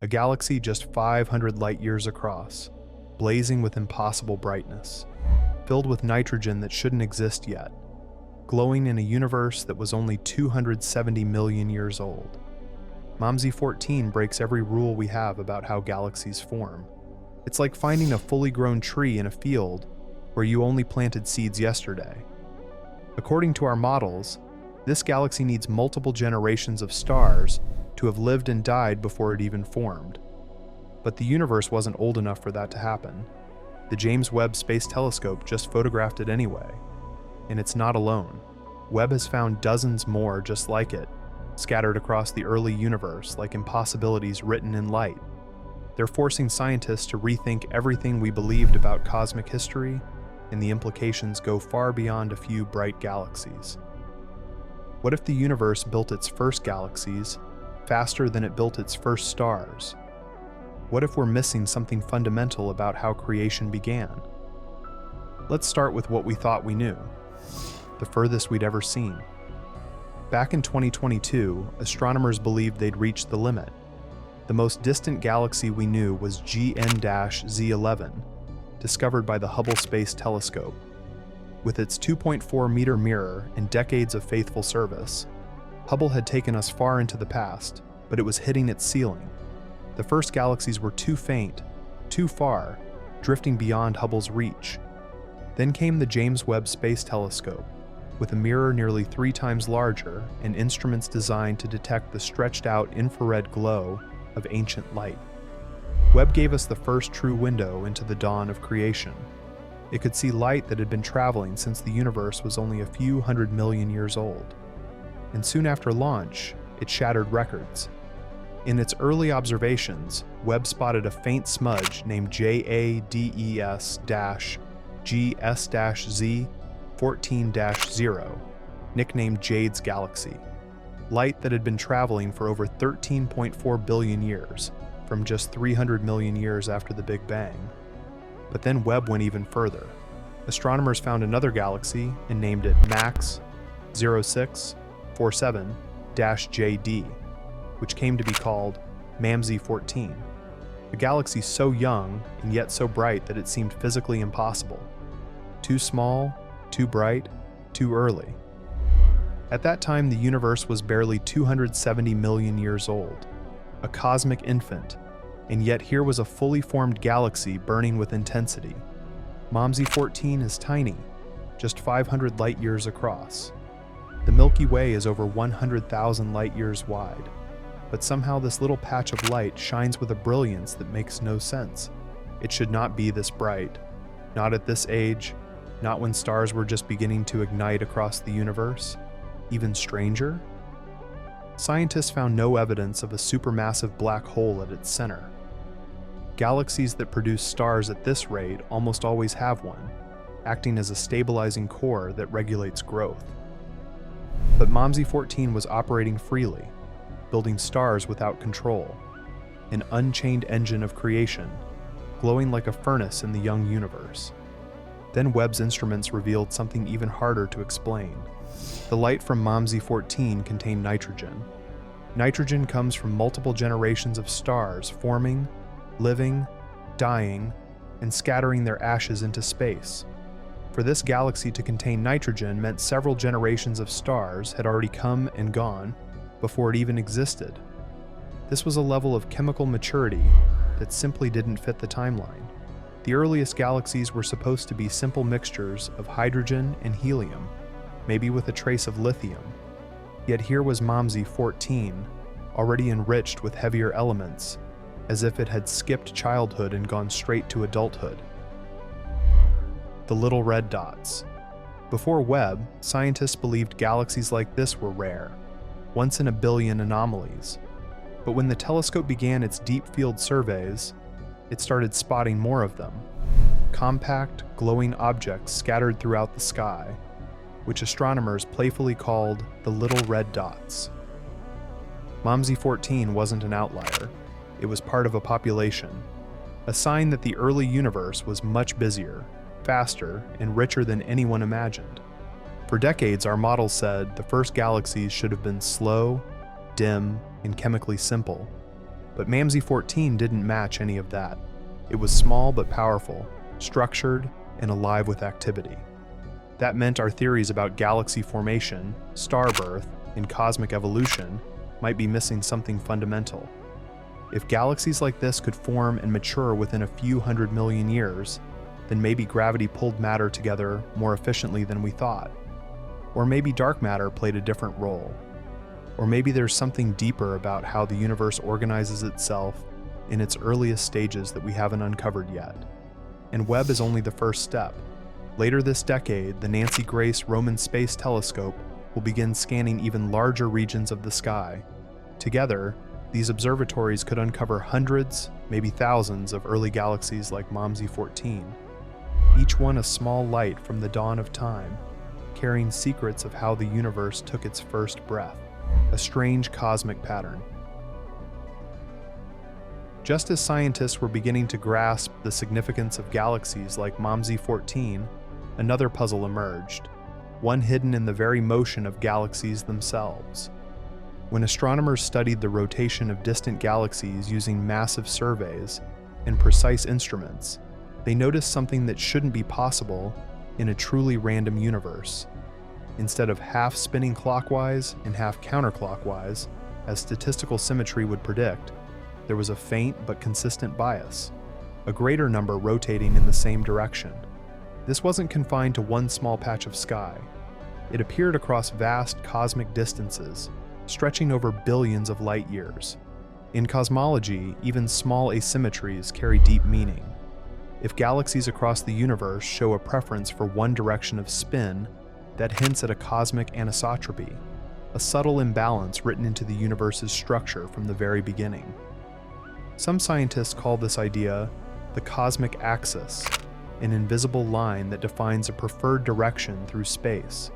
a galaxy just 500 light-years across, blazing with impossible brightness, filled with nitrogen that shouldn't exist yet, glowing in a universe that was only 270 million years old. Mamzy 14 breaks every rule we have about how galaxies form. It's like finding a fully grown tree in a field where you only planted seeds yesterday. According to our models, this galaxy needs multiple generations of stars to have lived and died before it even formed. But the universe wasn't old enough for that to happen. The James Webb Space Telescope just photographed it anyway. And it's not alone. Webb has found dozens more just like it, scattered across the early universe like impossibilities written in light. They're forcing scientists to rethink everything we believed about cosmic history, and the implications go far beyond a few bright galaxies. What if the universe built its first galaxies faster than it built its first stars? What if we're missing something fundamental about how creation began? Let's start with what we thought we knew, the furthest we'd ever seen. Back in 2022, astronomers believed they'd reached the limit. The most distant galaxy we knew was GN-Z11, discovered by the Hubble Space Telescope. With its 2.4-meter mirror and decades of faithful service, Hubble had taken us far into the past, but it was hitting its ceiling. The first galaxies were too faint, too far, drifting beyond Hubble's reach. Then came the James Webb Space Telescope, with a mirror nearly 3 times larger and instruments designed to detect the stretched-out infrared glow of ancient light. Webb gave us the first true window into the dawn of creation. It could see light that had been traveling since the universe was only a few 100 million years old. And soon after launch, it shattered records. In its early observations, Webb spotted a faint smudge named JWST-GS-Z 14-0, nicknamed Jade's Galaxy. Light that had been traveling for over 13.4 billion years, from just 300 million years after the Big Bang. But then Webb went even further. Astronomers found another galaxy and named it MAX 0647-JD, which came to be called Mamzy 14, a galaxy so young and yet so bright that it seemed physically impossible. Too small, too bright, too early. At that time, the universe was barely 270 million years old, a cosmic infant, and yet here was a fully formed galaxy burning with intensity. Mamzy 14 is tiny, just 500 light-years across. The Milky Way is over 100,000 light-years wide, but somehow this little patch of light shines with a brilliance that makes no sense. It should not be this bright, not at this age, not when stars were just beginning to ignite across the universe. Even stranger? Scientists found no evidence of a supermassive black hole at its center. Galaxies that produce stars at this rate almost always have one, acting as a stabilizing core that regulates growth. But Mamzy 14 was operating freely, building stars without control, an unchained engine of creation, glowing like a furnace in the young universe. Then Webb's instruments revealed something even harder to explain. The light from Mamzy 14 contained nitrogen. Nitrogen comes from multiple generations of stars forming, living, dying, and scattering their ashes into space. For this galaxy to contain nitrogen meant several generations of stars had already come and gone before it even existed. This was a level of chemical maturity that simply didn't fit the timeline. The earliest galaxies were supposed to be simple mixtures of hydrogen and helium, maybe with a trace of lithium. Yet here was Mamzy 14, already enriched with heavier elements, as if it had skipped childhood and gone straight to adulthood. The little red dots. Before Webb, scientists believed galaxies like this were rare, once in a billion anomalies. But when the telescope began its deep field surveys, it started spotting more of them. Compact, glowing objects scattered throughout the sky, which astronomers playfully called the little red dots. Mamzy 14 wasn't an outlier. It was part of a population, a sign that the early universe was much busier, faster, and richer than anyone imagined. For decades, our models said the first galaxies should have been slow, dim, and chemically simple. But Mamzy 14 didn't match any of that. It was small but powerful, structured, and alive with activity. That meant our theories about galaxy formation, star birth, and cosmic evolution might be missing something fundamental. If galaxies like this could form and mature within a few 100 million years, then maybe gravity pulled matter together more efficiently than we thought. Or maybe dark matter played a different role. Or maybe there's something deeper about how the universe organizes itself in its earliest stages that we haven't uncovered yet. And Webb is only the first step. Later this decade, the Nancy Grace Roman Space Telescope will begin scanning even larger regions of the sky. Together, these observatories could uncover hundreds, maybe thousands of early galaxies like Mamzy 14, each one a small light from the dawn of time, carrying secrets of how the universe took its first breath, a strange cosmic pattern. Just as scientists were beginning to grasp the significance of galaxies like Mamzy 14, another puzzle emerged, one hidden in the very motion of galaxies themselves. When astronomers studied the rotation of distant galaxies using massive surveys and precise instruments, they noticed something that shouldn't be possible in a truly random universe. Instead of half spinning clockwise and half counterclockwise, as statistical symmetry would predict, there was a faint but consistent bias, a greater number rotating in the same direction. This wasn't confined to one small patch of sky. It appeared across vast cosmic distances, stretching over billions of light years. In cosmology, even small asymmetries carry deep meaning. If galaxies across the universe show a preference for one direction of spin, that hints at a cosmic anisotropy, a subtle imbalance written into the universe's structure from the very beginning. Some scientists call this idea the cosmic axis, an invisible line that defines a preferred direction through space,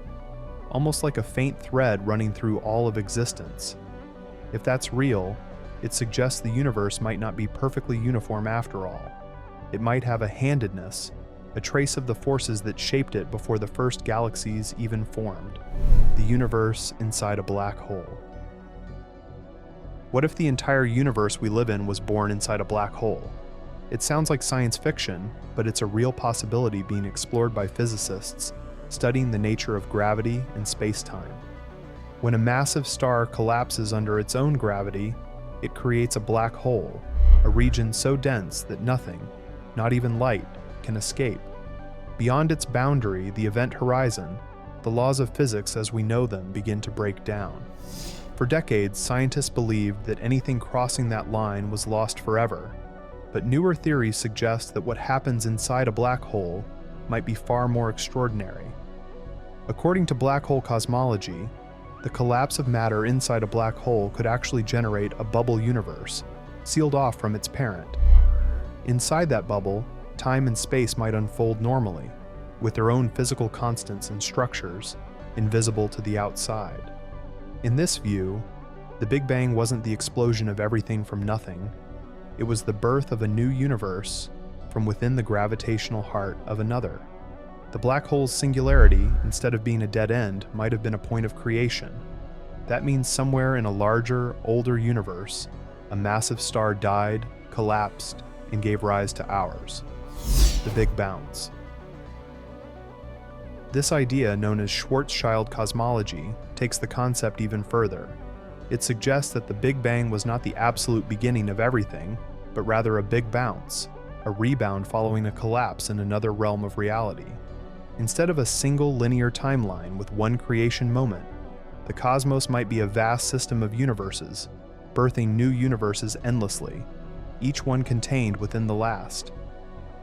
almost like a faint thread running through all of existence. If that's real, it suggests the universe might not be perfectly uniform after all. It might have a handedness, a trace of the forces that shaped it before the first galaxies even formed, the universe inside a black hole. What if the entire universe we live in was born inside a black hole? It sounds like science fiction, but it's a real possibility being explored by physicists studying the nature of gravity and space-time. When a massive star collapses under its own gravity, it creates a black hole, a region so dense that nothing, not even light, can escape. Beyond its boundary, the event horizon, the laws of physics as we know them begin to break down. For decades, scientists believed that anything crossing that line was lost forever, but newer theories suggest that what happens inside a black hole might be far more extraordinary. According to black hole cosmology, the collapse of matter inside a black hole could actually generate a bubble universe, sealed off from its parent. Inside that bubble, time and space might unfold normally, with their own physical constants and structures, invisible to the outside. In this view, the Big Bang wasn't the explosion of everything from nothing. It was the birth of a new universe from within the gravitational heart of another. The black hole's singularity, instead of being a dead end, might have been a point of creation. That means somewhere in a larger, older universe, a massive star died, collapsed, and gave rise to ours. The Big Bounce. This idea, known as Schwarzschild cosmology, takes the concept even further. It suggests that the Big Bang was not the absolute beginning of everything, but rather a big bounce, a rebound following a collapse in another realm of reality. Instead of a single linear timeline with one creation moment, the cosmos might be a vast system of universes, birthing new universes endlessly, each one contained within the last.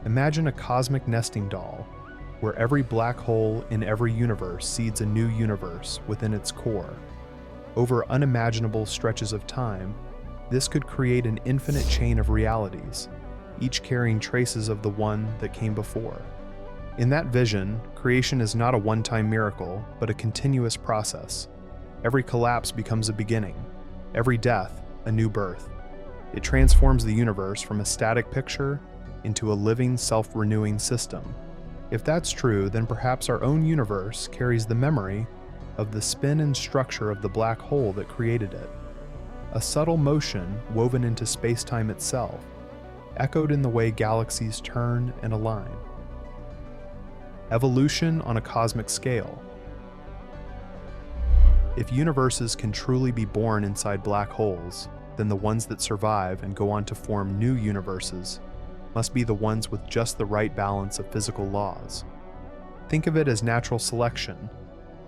Imagine a cosmic nesting doll, where every black hole in every universe seeds a new universe within its core. Over unimaginable stretches of time, this could create an infinite chain of realities, each carrying traces of the one that came before. In that vision, creation is not a one-time miracle, but a continuous process. Every collapse becomes a beginning, every death a new birth. It transforms the universe from a static picture into a living, self-renewing system. If that's true, then perhaps our own universe carries the memory of the spin and structure of the black hole that created it. a subtle motion woven into space-time itself, echoed in the way galaxies turn and align. Evolution on a cosmic scale. If universes can truly be born inside black holes, then the ones that survive and go on to form new universes must be the ones with just the right balance of physical laws. Think of it as natural selection,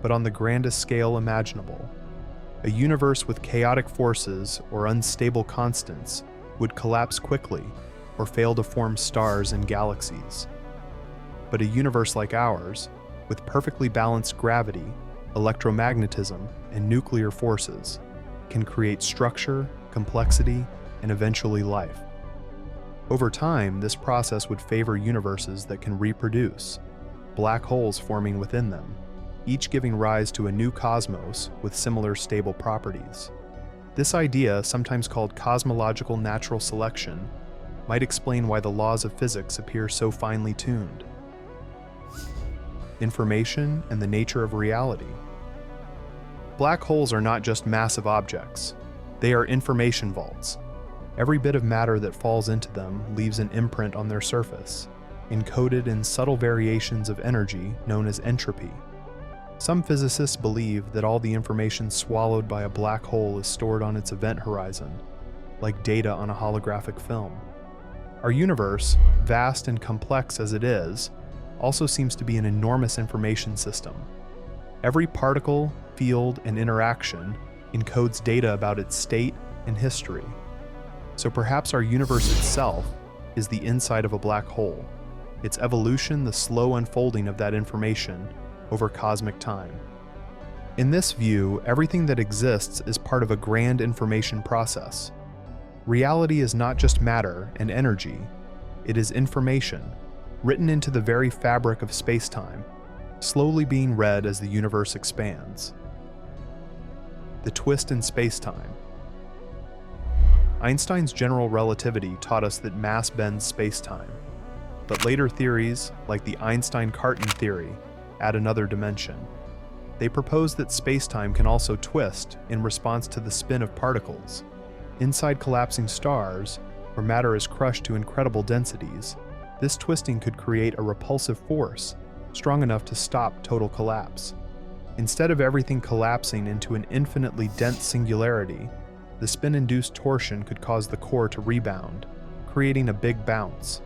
but on the grandest scale imaginable. A universe with chaotic forces or unstable constants would collapse quickly or fail to form stars and galaxies. But a universe like ours, with perfectly balanced gravity, electromagnetism, and nuclear forces, can create structure, complexity, and eventually life. Over time, this process would favor universes that can reproduce, black holes forming within them, each giving rise to a new cosmos with similar stable properties. This idea, sometimes called cosmological natural selection, might explain why the laws of physics appear so finely tuned. Information and the nature of reality. Black holes are not just massive objects. They are information vaults. Every bit of matter that falls into them leaves an imprint on their surface, encoded in subtle variations of energy known as entropy. Some physicists believe that all the information swallowed by a black hole is stored on its event horizon, like data on a holographic film. Our universe, vast and complex as it is, also seems to be an enormous information system. Every particle, field, and interaction encodes data about its state and history. So perhaps our universe itself is the inside of a black hole, its evolution the slow unfolding of that information over cosmic time. In this view, everything that exists is part of a grand information process. Reality is not just matter and energy, it is information, written into the very fabric of space-time, slowly being read as the universe expands. The twist in space-time. Einstein's general relativity taught us that mass bends space-time, but later theories, like the Einstein-Cartan theory, add another dimension. They propose that space-time can also twist in response to the spin of particles. Inside collapsing stars, where matter is crushed to incredible densities, this twisting could create a repulsive force strong enough to stop total collapse. Instead of everything collapsing into an infinitely dense singularity, the spin-induced torsion could cause the core to rebound, creating a big bounce.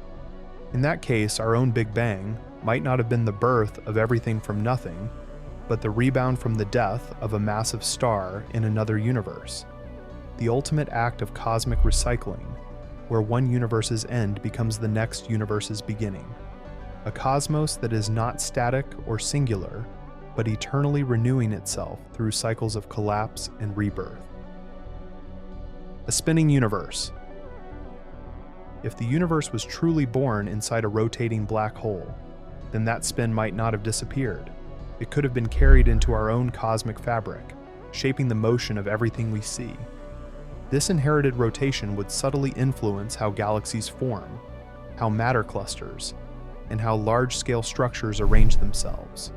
In that case, our own Big Bang might not have been the birth of everything from nothing, but the rebound from the death of a massive star in another universe. The ultimate act of cosmic recycling, where one universe's end becomes the next universe's beginning. A cosmos that is not static or singular, but eternally renewing itself through cycles of collapse and rebirth. A spinning universe. If the universe was truly born inside a rotating black hole, then that spin might not have disappeared. It could have been carried into our own cosmic fabric, shaping the motion of everything we see. This inherited rotation would subtly influence how galaxies form, how matter clusters, and how large-scale structures arrange themselves.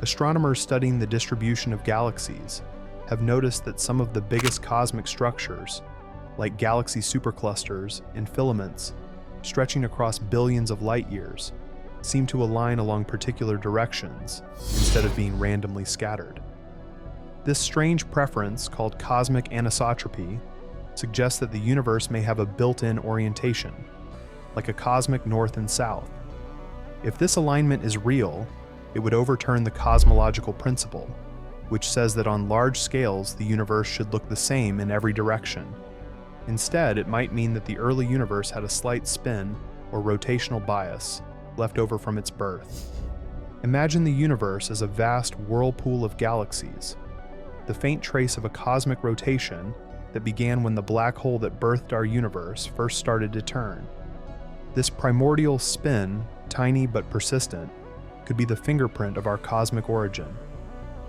Astronomers studying the distribution of galaxies have noticed that some of the biggest cosmic structures, like galaxy superclusters and filaments, stretching across billions of light years, seem to align along particular directions instead of being randomly scattered. This strange preference, called cosmic anisotropy, suggests that the universe may have a built-in orientation, like a cosmic north and south. If this alignment is real, it would overturn the cosmological principle, which says that on large scales the universe should look the same in every direction. Instead, it might mean that the early universe had a slight spin or rotational bias left over from its birth. Imagine the universe as a vast whirlpool of galaxies, the faint trace of a cosmic rotation that began when the black hole that birthed our universe first started to turn. This primordial spin, tiny but persistent, could be the fingerprint of our cosmic origin,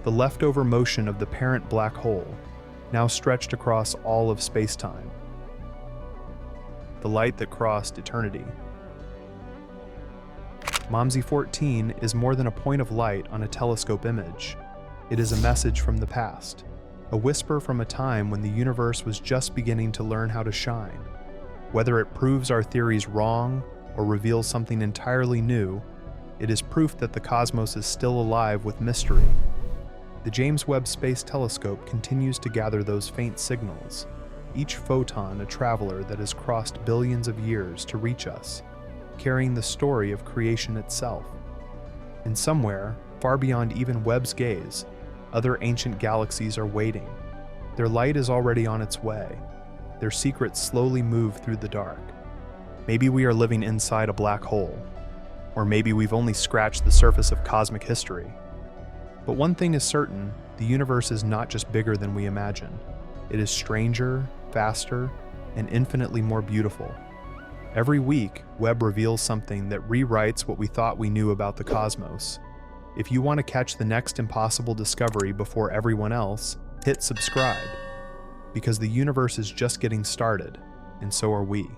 the leftover motion of the parent black hole, now stretched across all of space-time. The light that crossed eternity. Mamzy 14 is more than a point of light on a telescope image. It is a message from the past, a whisper from a time when the universe was just beginning to learn how to shine. Whether it proves our theories wrong or reveals something entirely new, it is proof that the cosmos is still alive with mystery. The James Webb Space Telescope continues to gather those faint signals, each photon a traveler that has crossed billions of years to reach us, carrying the story of creation itself. And somewhere, far beyond even Webb's gaze, other ancient galaxies are waiting. Their light is already on its way. Their secrets slowly move through the dark. Maybe we are living inside a black hole, or maybe we've only scratched the surface of cosmic history. But one thing is certain, the universe is not just bigger than we imagine. It is stranger, faster, and infinitely more beautiful. Every week, Webb reveals something that rewrites what we thought we knew about the cosmos. If you want to catch the next impossible discovery before everyone else, hit subscribe, because the universe is just getting started, and so are we.